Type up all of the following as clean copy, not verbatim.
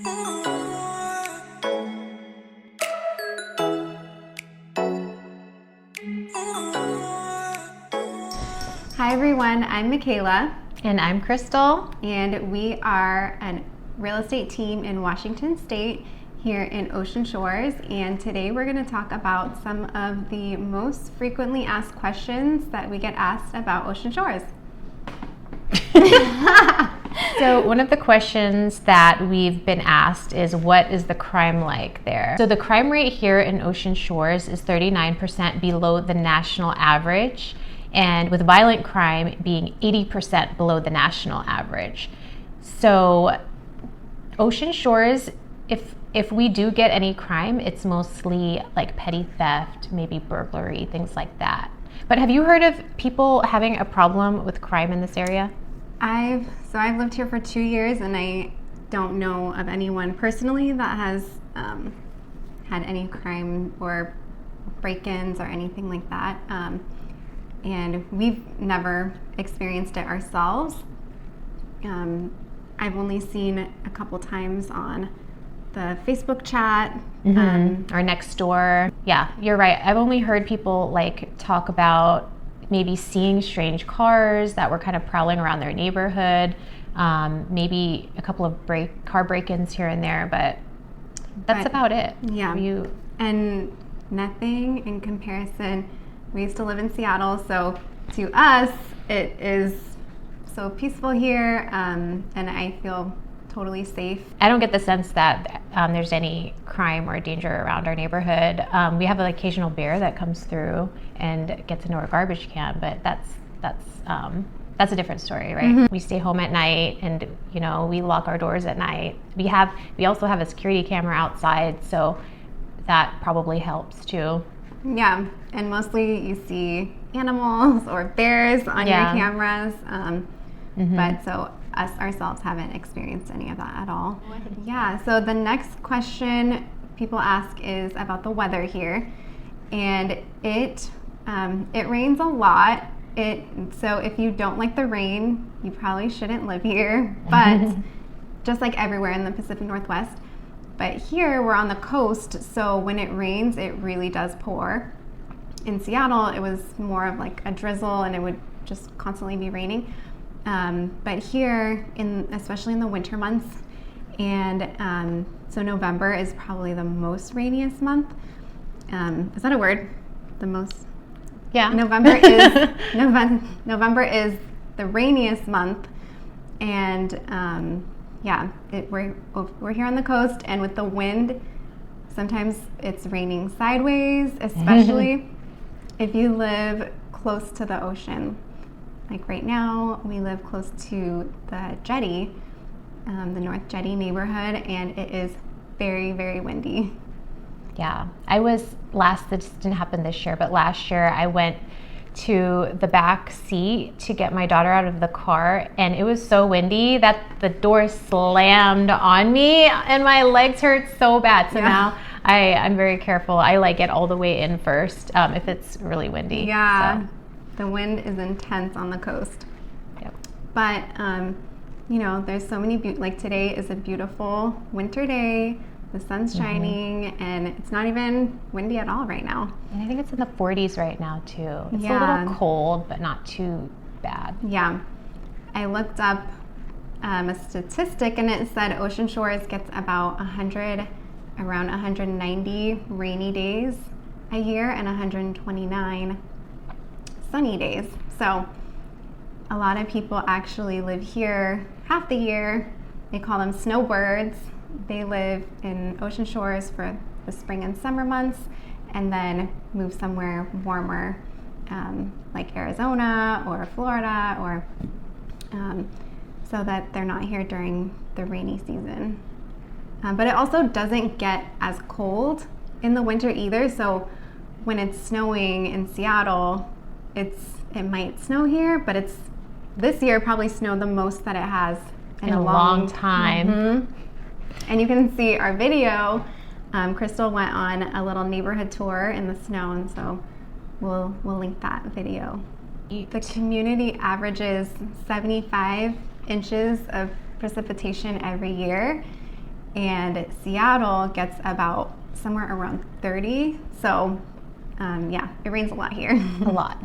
Hi everyone, I'm Michaela. And I'm Crystal. And we are a real estate team in Washington State here in Ocean Shores. And today we're going to talk about some of the most frequently asked questions that we get asked about Ocean Shores. So one of the questions that we've been asked is, what is the crime like there? So the crime rate here in Ocean Shores is 39% below the national average, and with violent crime being 80% below the national average. So Ocean Shores, if we do get any crime, it's mostly like petty theft, maybe burglary, things like that. But have you heard of people having a problem with crime in this area? I've lived here for 2 years, and I don't know of anyone personally that has had any crime or break-ins or anything like that. And we've never experienced it ourselves. I've only seen it a couple times on the Facebook chat. Or next door. Yeah, you're right. I've only heard people talk about maybe seeing strange cars that were kind of prowling around their neighborhood, maybe a couple of car break-ins here and there, but that's about it. Yeah, and nothing in comparison. We used to live in Seattle, so to us, it is so peaceful here, and I feel totally safe. I don't get the sense that there's any crime or danger around our neighborhood. We have an occasional bear that comes through and gets into our garbage can, but that's a different story, right? Mm-hmm. We stay home at night, and we lock our doors at night. We also have a security camera outside, so that probably helps too. Yeah, and mostly you see animals or bears on your cameras, but so us ourselves haven't experienced any of that at all. Yeah, so the next question people ask is about the weather here, and it rains a lot. So if you don't like the rain, you probably shouldn't live here, but just like everywhere in the Pacific Northwest. But here we're on the coast, so when it rains, it really does pour. In Seattle, it was more of like a drizzle, and it would just constantly be raining. But here, especially in the winter months, and so November is probably the most rainiest month. Is that a word? The most? Yeah. November is the rainiest month, and we're here on the coast, and with the wind, sometimes it's raining sideways, especially if you live close to the ocean. Like right now, we live close to the jetty, the North Jetty neighborhood, and it is very, very windy. Yeah, this didn't happen this year, but last year I went to the back seat to get my daughter out of the car, and it was so windy that the door slammed on me and my legs hurt so bad. So now I'm very careful. I get all the way in first if it's really windy. Yeah, so. The wind is intense on the coast. Yep. But there's so many like today is a beautiful winter day. The sun's shining, and it's not even windy at all right now. And I think it's in the 40s right now too. It's a little cold, but not too bad. Yeah. I looked up a statistic, and it said Ocean Shores gets about around 190 rainy days a year and 129 sunny days. So a lot of people actually live here half the year. They call them snowbirds. They live in Ocean Shores for the spring and summer months, and then move somewhere warmer, like Arizona or Florida, or so that they're not here during the rainy season. But it also doesn't get as cold in the winter either. So when it's snowing in Seattle, it might snow here, but this year probably snowed the most that it has in a long time. Mm-hmm. And you can see our video. Crystal went on a little neighborhood tour in the snow, and so we'll link that video. The community averages 75 inches of precipitation every year, and Seattle gets about somewhere around 30. So yeah, it rains a lot here. A lot.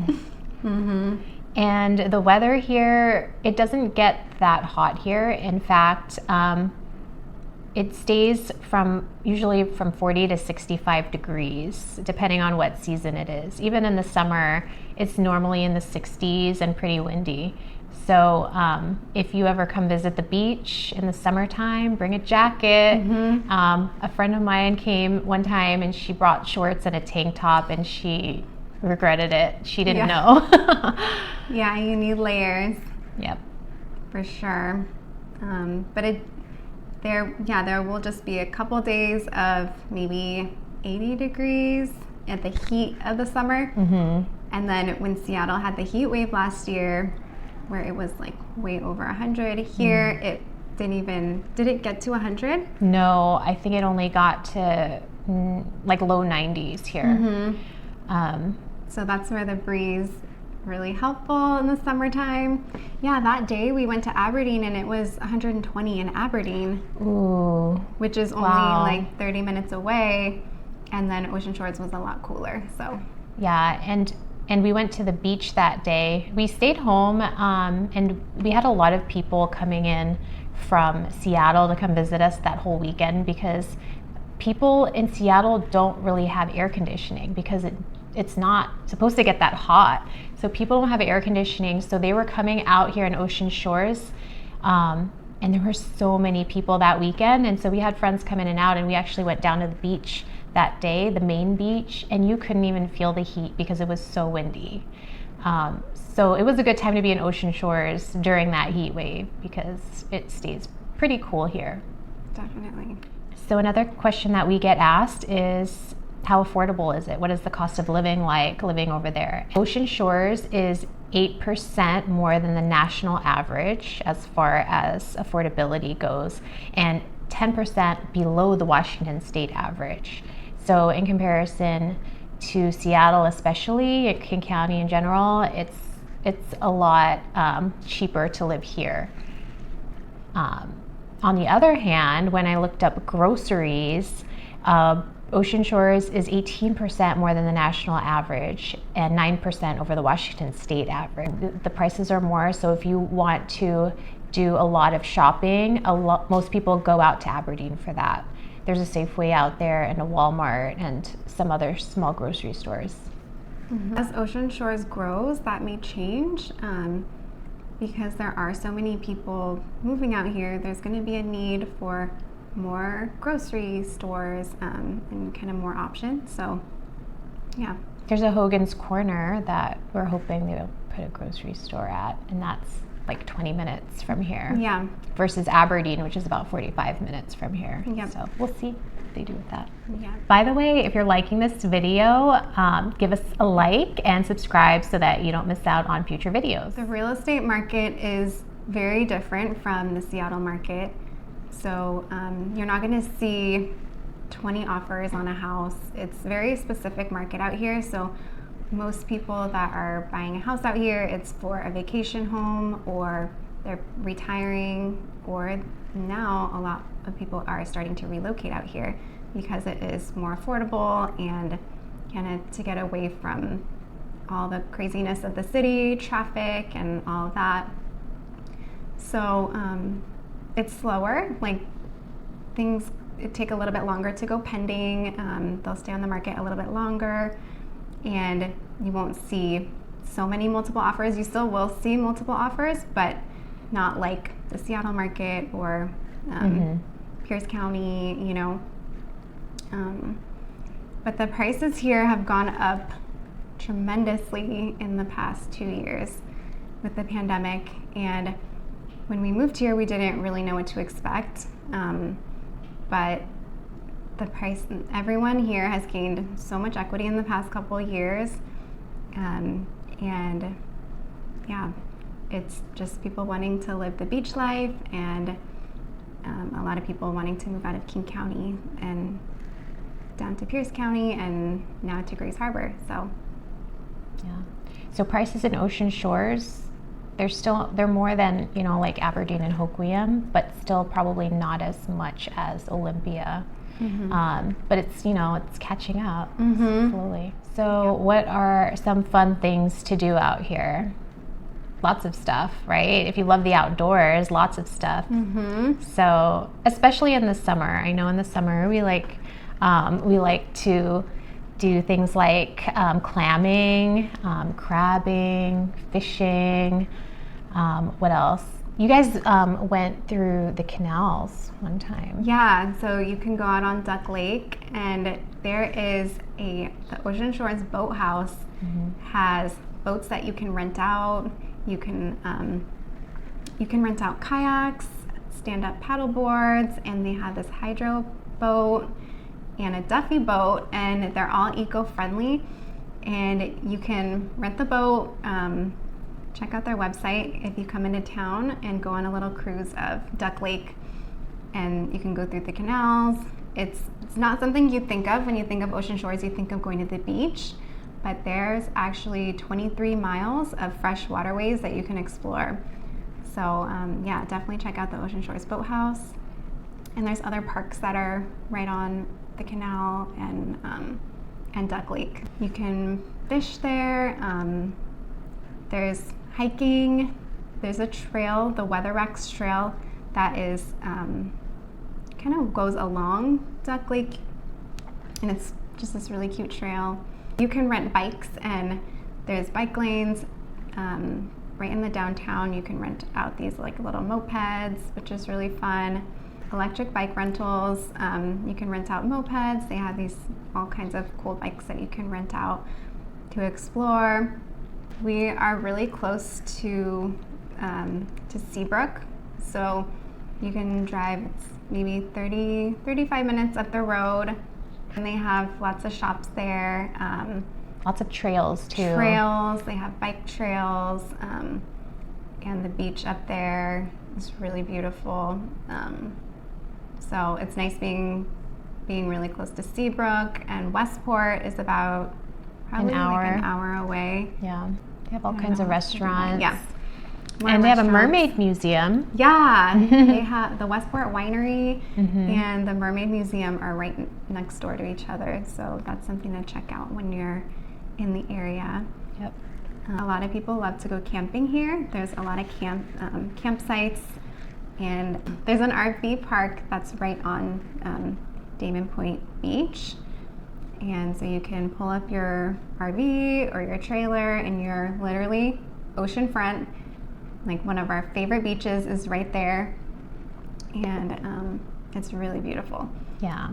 And the weather here, it doesn't get that hot here. In fact, it stays usually from 40 to 65 degrees, depending on what season it is. Even in the summer, it's normally in the 60s and pretty windy. So if you ever come visit the beach in the summertime, bring a jacket. A friend of mine came one time and she brought shorts and a tank top, and she regretted it. She didn't know. Yeah, you need layers. Yep. For sure. But there will just be a couple days of maybe 80 degrees at the heat of the summer. And then when Seattle had the heat wave last year, where it was like way over 100, here it did it get to 100? No, I think it only got to like low 90s here. So that's where the breeze really helpful in the summertime. Yeah, that day we went to Aberdeen and it was 120 in Aberdeen. Ooh. Which is only like 30 minutes away, and then Ocean Shores was a lot cooler. So yeah, and we went to the beach that day. We stayed home, and we had a lot of people coming in from Seattle to come visit us that whole weekend, because people in Seattle don't really have air conditioning because it's not supposed to get that hot. So people don't have air conditioning. So they were coming out here in Ocean Shores, and there were so many people that weekend. And so we had friends come in and out, and we actually went down to the beach that day, the main beach, and you couldn't even feel the heat because it was so windy. So it was a good time to be in Ocean Shores during that heat wave because it stays pretty cool here. Definitely. So another question that we get asked is, how affordable is it? What is the cost of living like living over there? Ocean Shores is 8% more than the national average as far as affordability goes, and 10% below the Washington state average. So in comparison to Seattle, especially King County in general, it's a lot cheaper to live here. On the other hand, when I looked up groceries, Ocean Shores is 18% more than the national average and 9% over the Washington state average. The prices are more, so if you want to do a lot of shopping, most people go out to Aberdeen for that. There's a Safeway out there and a Walmart and some other small grocery stores. As Ocean Shores grows, that may change because there are so many people moving out here. There's going to be a need for more grocery stores and kind of more options. So, yeah. There's a Hogan's Corner that we're hoping they'll put a grocery store at, and that's like 20 minutes from here. Yeah. Versus Aberdeen, which is about 45 minutes from here. Yep. So we'll see what they do with that. Yeah. By the way, if you're liking this video, give us a like and subscribe so that you don't miss out on future videos. The real estate market is very different from the Seattle market. So you're not going to see 20 offers on a house. It's a very specific market out here. So most people that are buying a house out here, it's for a vacation home, or they're retiring, or now a lot of people are starting to relocate out here because it is more affordable and kind of to get away from all the craziness of the city, traffic, and all of that. So it's slower, like things take a little bit longer to go pending. They'll stay on the market a little bit longer, and you won't see so many multiple offers. You still will see multiple offers, but not like the Seattle market or Pierce County, you know. But the prices here have gone up tremendously in the past 2 years with the pandemic. And when we moved here, we didn't really know what to expect. But the price, everyone here has gained so much equity in the past couple of years. And yeah, it's just people wanting to live the beach life, and a lot of people wanting to move out of King County and down to Pierce County and now to Grays Harbor. So yeah. So prices in Ocean Shores, they're more than, you know, like Aberdeen and Hoquiam, but still probably not as much as Olympia. But it's, you know, it's catching up slowly. So what are some fun things to do out here? Lots of stuff, right? If you love the outdoors, lots of stuff. So especially in the summer, I know in the summer we like to do things like clamming, crabbing, fishing. What else? You guys went through the canals one time. Yeah, so you can go out on Duck Lake, and there is the Ocean Shores Boathouse has boats that you can rent out. You can rent out kayaks, stand-up paddle boards, and they have this hydro boat and a Duffy boat, and they're all eco-friendly. And you can rent the boat. Check out their website if you come into town and go on a little cruise of Duck Lake, and you can go through the canals. It's not something you think of when you think of Ocean Shores. You think of going to the beach, but there's actually 23 miles of fresh waterways that you can explore. So yeah, definitely check out the Ocean Shores Boathouse. And there's other parks that are right on the canal and Duck Lake. You can fish there. There's hiking. There's a trail, the Weatherwax Trail, that is kind of goes along Duck Lake, and it's just this really cute trail. You can rent bikes, and there's bike lanes right in the downtown. You can rent out these like little mopeds, which is really fun. Electric bike rentals. You can rent out mopeds. They have these all kinds of cool bikes that you can rent out to explore. We are really close to Seabrook, so you can drive maybe 35 minutes up the road, and they have lots of shops there. Lots of trails too. Trails, they have bike trails, and the beach up there is really beautiful. So it's nice being really close to Seabrook, and Westport is about probably like an hour away. Yeah, they have all kinds of restaurants. Yeah. And they have a mermaid museum. Yeah, they have the Westport Winery and the Mermaid Museum are right next door to each other. So that's something to check out when you're in the area. Yep. A lot of people love to go camping here. There's a lot of campsites, and there's an RV park that's right on Damon Point Beach. And so you can pull up your RV or your trailer, and you're literally oceanfront. Like one of our favorite beaches is right there, and it's really beautiful. Yeah.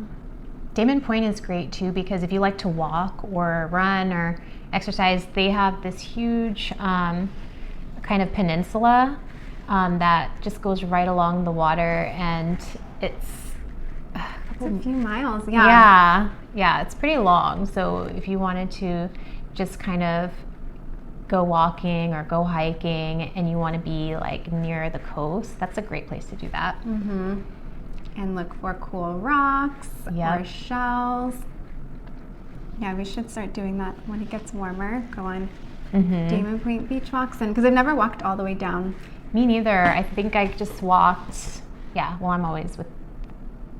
Damon Point is great too, because if you like to walk or run or exercise, they have this huge kind of peninsula that just goes right along the water, and it's a few miles. Yeah, it's pretty long. So if you wanted to just kind of go walking or go hiking and you want to be like near the coast, that's a great place to do that. And look for cool rocks or shells. Yeah, we should start doing that when it gets warmer. Go on Damon Point beach walks, and because I've never walked all the way down. Me neither. I think I just walked. Yeah, well, I'm always with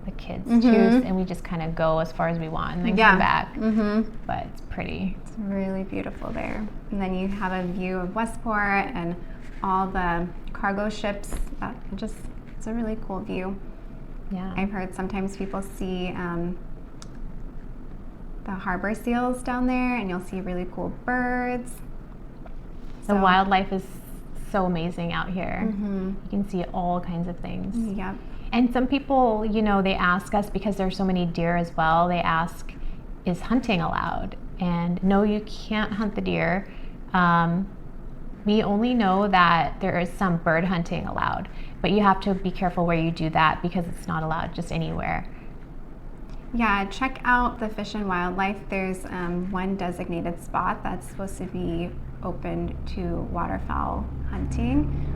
the kids too, and we just kind of go as far as we want and then come back. But it's pretty. It's really beautiful there. And then you have a view of Westport and all the cargo ships. It's a really cool view. Yeah. I've heard sometimes people see the harbor seals down there, and you'll see really cool birds. The wildlife is so amazing out here. You can see all kinds of things. Yep. And some people, you know, they ask us, because there's so many deer as well, they ask, is hunting allowed? And no, you can't hunt the deer. We only know that there is some bird hunting allowed, but you have to be careful where you do that, because it's not allowed just anywhere. Yeah, check out the Fish and Wildlife. There's one designated spot that's supposed to be open to waterfowl hunting.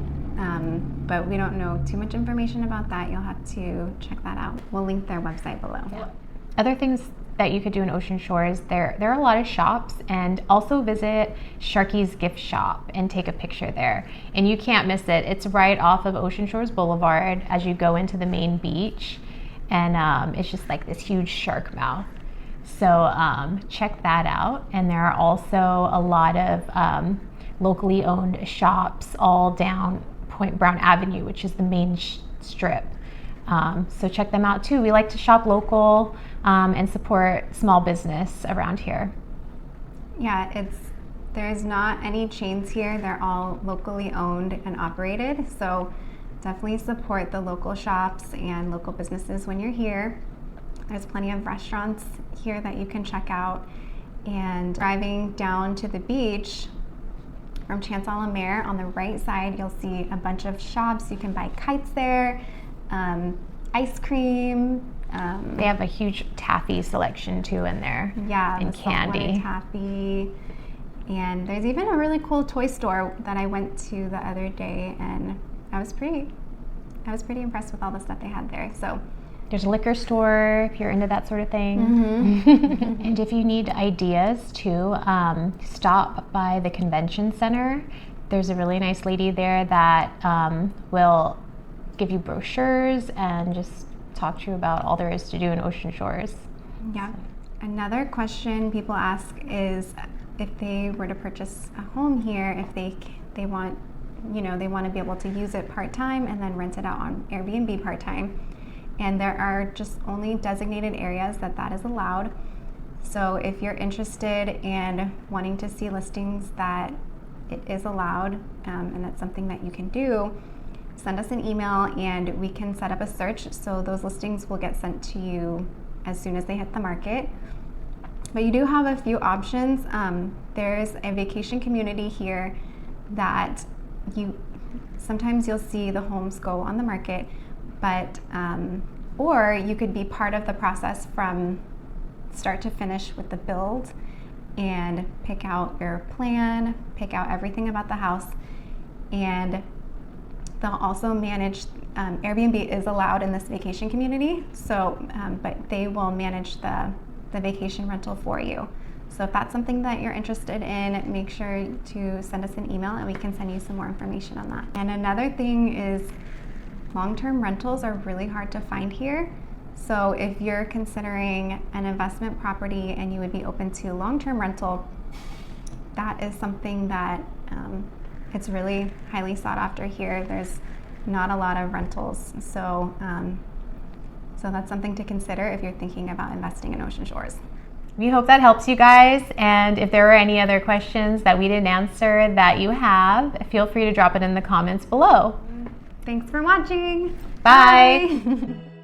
But we don't know too much information about that. You'll have to check that out. We'll link their website below. Yeah. Other things that you could do in Ocean Shores, there are a lot of shops, and also visit Sharky's gift shop and take a picture there. And you can't miss it. It's right off of Ocean Shores Boulevard as you go into the main beach, and it's just like this huge shark mouth. So check that out. And there are also a lot of locally owned shops all down Point Brown Avenue, which is the main strip. So check them out too. We like to shop local and support small business around here. Yeah, there's not any chains here. They're all locally owned and operated. So definitely support the local shops and local businesses when you're here. There's plenty of restaurants here that you can check out. And driving down to the beach from Chance a la Mer, on the right side, you'll see a bunch of shops. You can buy kites there, ice cream. They have a huge taffy selection too in there. Yeah, and the candy. saltwater taffy. And there's even a really cool toy store that I went to the other day, and I was pretty impressed with all the stuff they had there. So there's a liquor store if you're into that sort of thing. Mm-hmm. And if you need ideas too, stop by the convention center. There's a really nice lady there that will give you brochures and just talk to you about all there is to do in Ocean Shores. Yeah. Another question people ask is if they were to purchase a home here, if they want to be able to use it part-time and then rent it out on Airbnb part-time. And there are just only designated areas that is allowed. So if you're interested in wanting to see listings that it is allowed, and that's something that you can do, send us an email and we can set up a search. So those listings will get sent to you as soon as they hit the market. But you do have a few options. There's a vacation community here that sometimes you'll see the homes go on the market, but or you could be part of the process from start to finish with the build and pick out your plan, pick out everything about the house, and they'll also manage. Airbnb is allowed in this vacation community, so but they will manage the vacation rental for you. So if that's something that you're interested in, make sure to send us an email and we can send you some more information on that. And another thing is long-term rentals are really hard to find here. So if you're considering an investment property and you would be open to long-term rental, that is something that it's really highly sought after here. There's not a lot of rentals. So that's something to consider if you're thinking about investing in Ocean Shores. We hope that helps you guys. And if there are any other questions that we didn't answer that you have, feel free to drop it in the comments below. Thanks for watching. Bye. Bye.